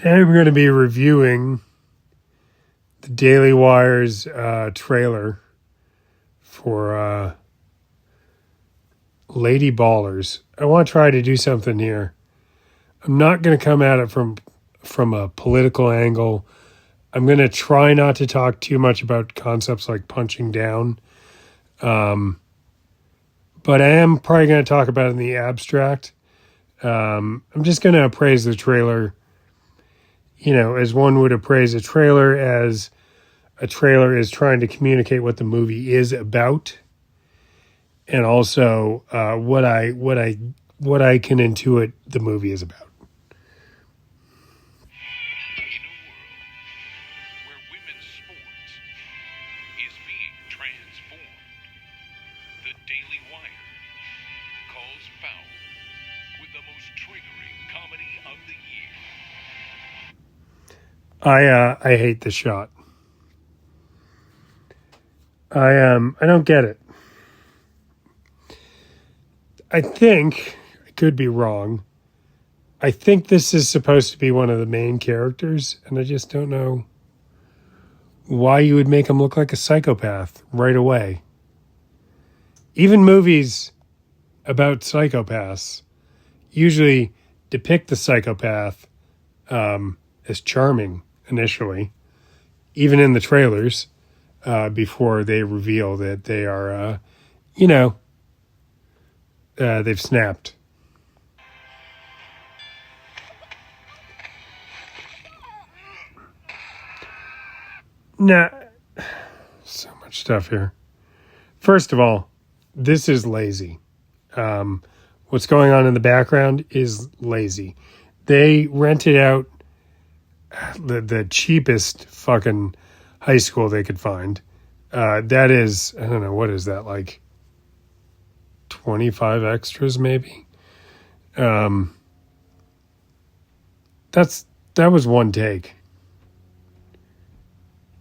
Today we're going to be reviewing the Daily Wire's trailer for Lady Ballers. I want to try to do something here. I'm not going to come at it from a political angle. I'm going to try not to talk too much about concepts like punching down. But I am probably going to talk about it in the abstract. I'm just going to appraise the trailer, as one would appraise a trailer, as a trailer is trying to communicate what the movie is about, and also what I can intuit the movie is about. In a world where women's sports is being transformed, the Daily Wire calls foul with the most triggering comedy of the year. I hate this shot. I don't get it. I think I could be wrong. I think this is supposed to be one of the main characters, and I just don't know why you would make him look like a psychopath right away. Even movies about psychopaths usually depict the psychopath as charming initially, even in the trailers, before they reveal that they are, they've snapped. Nah, so much stuff here. First of all, this is lazy. What's going on in the background is lazy. They rented out the cheapest fucking high school they could find. That is, I don't know, what is that, like 25 extras maybe? That was one take.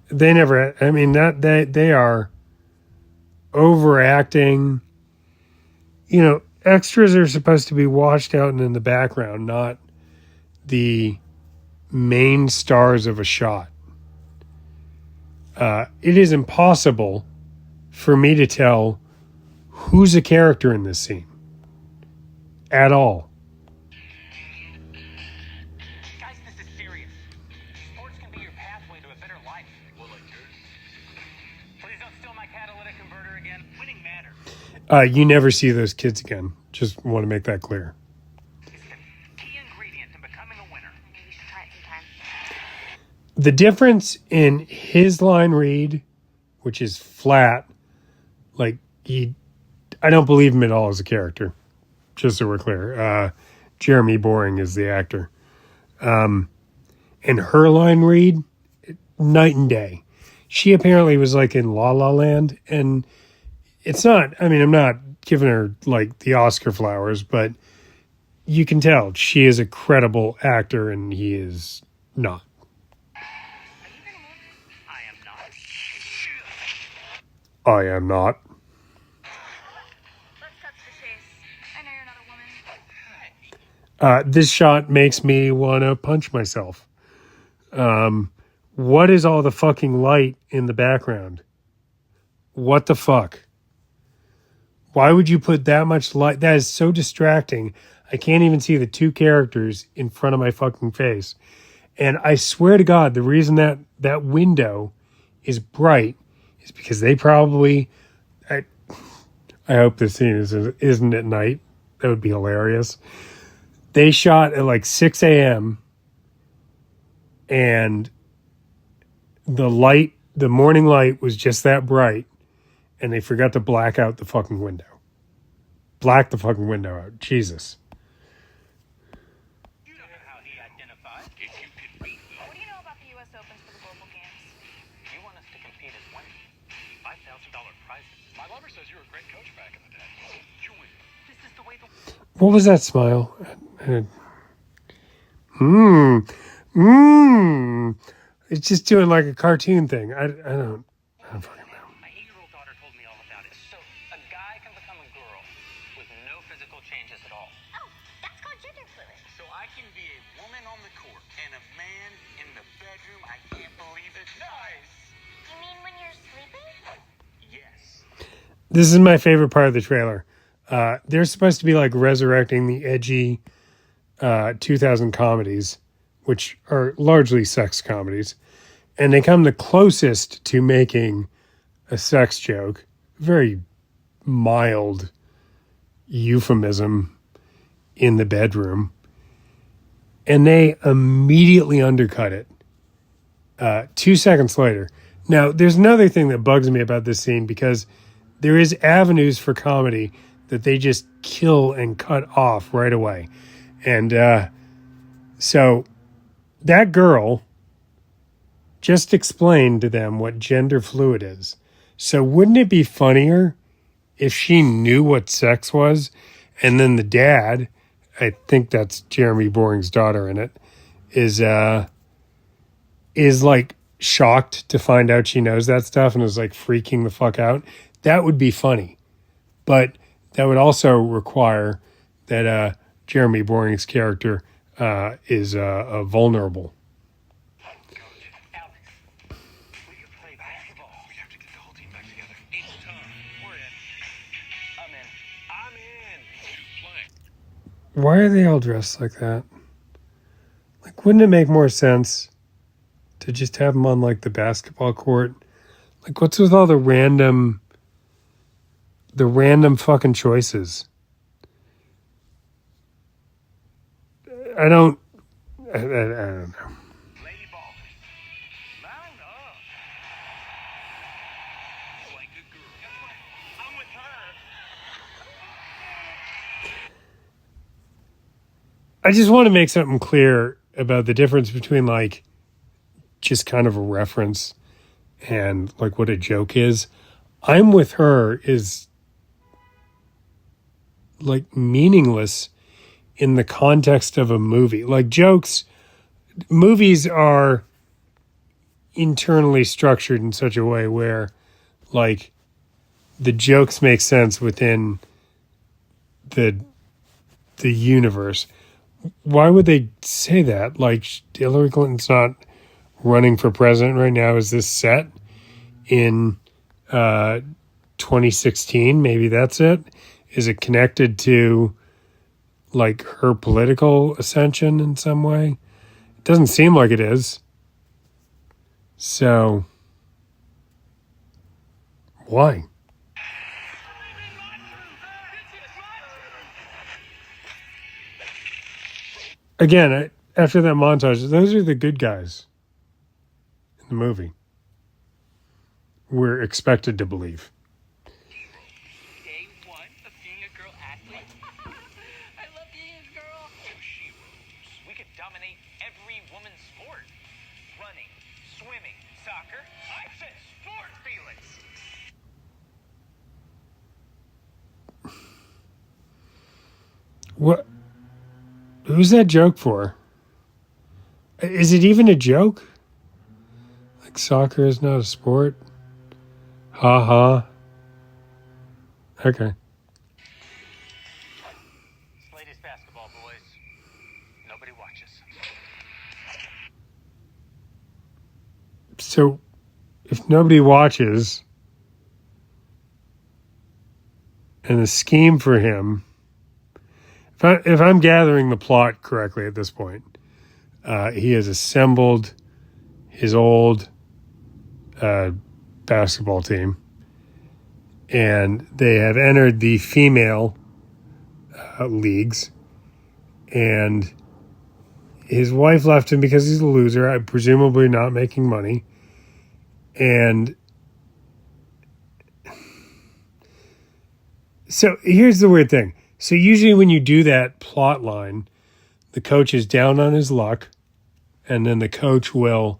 They never, I mean, they are overacting. Extras are supposed to be washed out and in the background, not the main stars of a shot. It is impossible for me to tell who's a character in this scene at all. Guys, this is serious. Sports can be your pathway to a better life. Well, like yours. Please don't steal my catalytic converter again. Winning matters. You never see those kids again. Just want to make that clear. It's the key ingredient in becoming a winner. Maybe we should try it sometime. The difference in his line read, which is flat, like I don't believe him at all as a character, just so we're clear. Jeremy Boring is the actor. And her line read, night and day. She apparently was like in La La Land, and it's not, I mean, I'm not giving her like the Oscar flowers, but you can tell she is a credible actor and he is not. I am not. I am not. Let's cut to the chase. I know you're not a woman. This shot makes me want to punch myself. What is all the fucking light in the background? What the fuck? Why would you put that much light? That is so distracting. I can't even see the two characters in front of my fucking face. And I swear to God, the reason that window is bright is because they probably... I hope this scene isn't at night. That would be hilarious. They shot at like 6 a.m. and the morning light was just that bright, and they forgot to black out the fucking window. Black the fucking window out. Jesus. You don't know how he identified. If you can beat them, What do you know about the U.S. Opens for the global games? You want us to compete as women. $5,000 prizes. my lover says you were a great coach back in the day. You win. This is the way the... What was that smile? It's just doing like a cartoon thing. I don't fucking know. My 8-year-old daughter told me all about it. So, a guy can become a girl with no physical changes at all. Oh, that's called gender fluid. So I can be a woman on the court and a man This is my favorite part of the trailer. They're supposed to be like resurrecting the edgy 2000 comedies, which are largely sex comedies. And they come the closest to making a sex joke, very mild euphemism in the bedroom. And they immediately undercut it 2 seconds later. Now, there's another thing that bugs me about this scene because there is avenues for comedy that they just kill and cut off right away. And so that girl just explained to them what gender fluid is. So wouldn't it be funnier if she knew what sex was and then the dad, I think that's Jeremy Boring's daughter in it, is like shocked to find out she knows that stuff and is like freaking the fuck out? That would be funny. But that would also require that Jeremy Boring's character is vulnerable. Alex, we can play basketball. We have to get the whole team back together. It's time. We're in. I'm in. To play. Why are they all dressed like that? Like, wouldn't it make more sense to just have them on like the basketball court? Like, what's with all the random fucking choices? I don't know. Lady Ballers. Line up. Like a girl. Guess what? I'm with her. I just want to make something clear about the difference between like just kind of a reference and like what a joke is. I'm with her is like meaningless in the context of a movie. Like movies are internally structured in such a way where like the jokes make sense within the universe. Why would they say that? Like, Hillary Clinton's not running for president right now. Is this set in 2016? Maybe that's it. Is it connected to like her political ascension in some way? It doesn't seem like it is. So why? Again, after that montage, those are the good guys in the movie. We're expected to believe. Day one of being a girl athlete. I love being a girl. She rose. We could dominate every woman's sport. Running, swimming, soccer. I said sport, Felix. What? Who's that joke for? Is it even a joke? Like, soccer is not a sport? Ha ha. Okay. It's latest basketball, boys. Nobody watches. So, if nobody watches, and the scheme for him, if I'm gathering the plot correctly at this point, he has assembled his old basketball team, and they have entered the female leagues, and his wife left him because he's a loser, presumably not making money, and so here's the weird thing. So usually when you do that plot line, the coach is down on his luck, and then the coach will,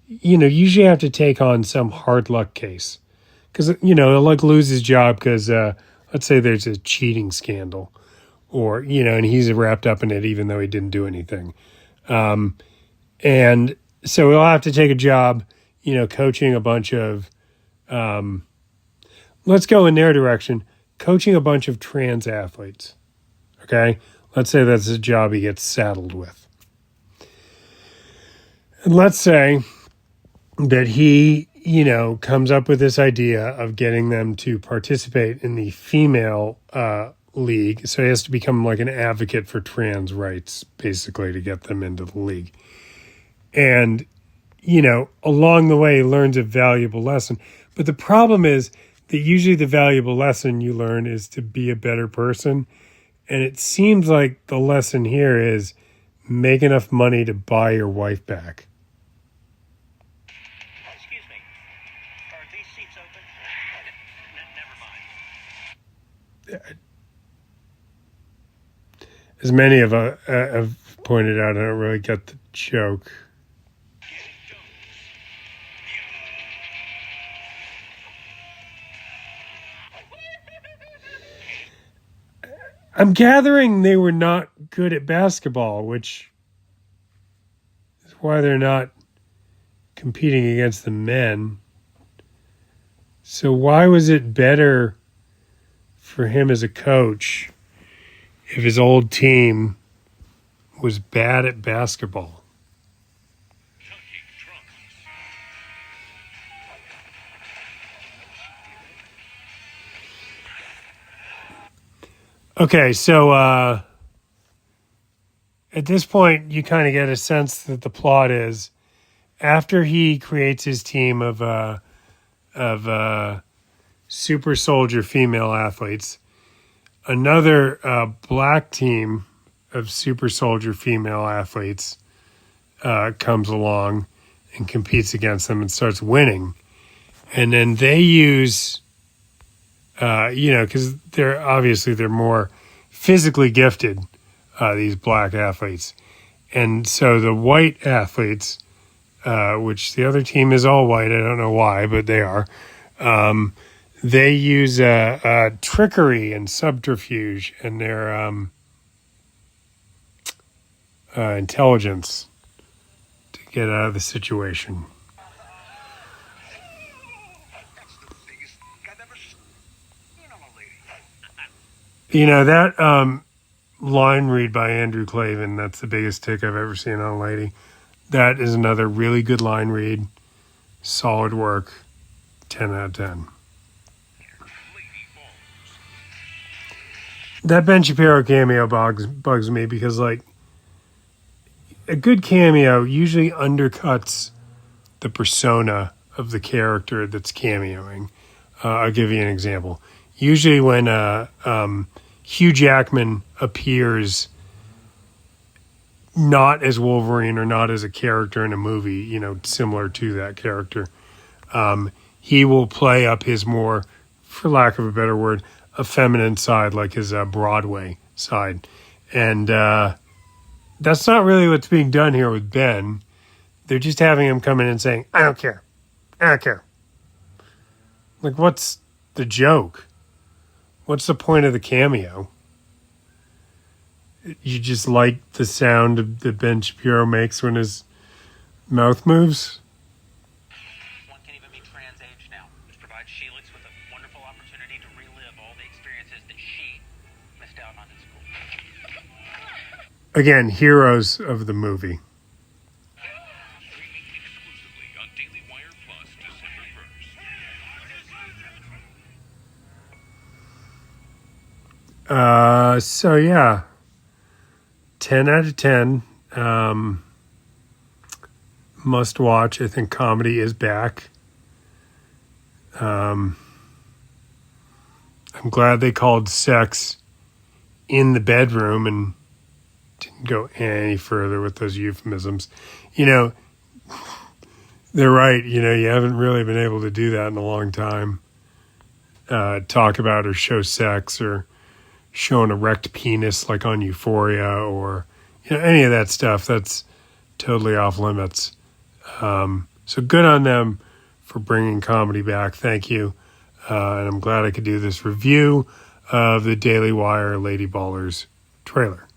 usually have to take on some hard luck case. Because, he'll like lose his job because, let's say there's a cheating scandal, or, and he's wrapped up in it even though he didn't do anything. And so he'll have to take a job, coaching a bunch of, let's go in their direction, coaching a bunch of trans athletes. Okay? Let's say that's a job he gets saddled with. And let's say that he, comes up with this idea of getting them to participate in the female league. So he has to become like an advocate for trans rights, basically, to get them into the league. And, along the way, he learns a valuable lesson. But the problem is that usually the valuable lesson you learn is to be a better person. And it seems like the lesson here is make enough money to buy your wife back. Excuse me. Are these seats open? Never mind. As many of have pointed out, I don't really get the joke. I'm gathering they were not good at basketball, which is why they're not competing against the men. So why was it better for him as a coach if his old team was bad at basketball? Okay, so at this point, you kind of get a sense that the plot is after he creates his team of super soldier female athletes, another black team of super soldier female athletes comes along and competes against them and starts winning. And then they use, because they're more physically gifted, these black athletes. And so the white athletes, which the other team is all white, I don't know why, but they are, they use trickery and subterfuge and their intelligence to get out of the situation. That line read by Andrew Clavin, that's the biggest tick I've ever seen on a lady. That is another really good line read. Solid work. 10 out of 10. That Ben Shapiro cameo bugs me because, like, a good cameo usually undercuts the persona of the character that's cameoing. I'll give you an example. Usually when Hugh Jackman appears not as Wolverine or not as a character in a movie, similar to that character, he will play up his more, for lack of a better word, a feminine side, like his Broadway side. And that's not really what's being done here with Ben. They're just having him come in and saying, I don't care. I don't care. Like, what's the joke? What's the point of the cameo? You just like the sound that Ben Shapiro makes when his mouth moves? One can even be trans-age now, which provides Sheelix with a wonderful opportunity to relive all the experiences that she missed out on in school. Again, heroes of the movie. Streaming exclusively on Daily Wire Plus December 1st. So yeah, 10 out of 10. Must watch. I think comedy is back. I'm glad they called sex in the bedroom and didn't go any further with those euphemisms. They're right. You haven't really been able to do that in a long time. Talk about or show sex or show an erect penis like on Euphoria or any of that stuff. That's totally off limits. So good on them for bringing comedy back. Thank you. And I'm glad I could do this review of the Daily Wire Lady Ballers trailer.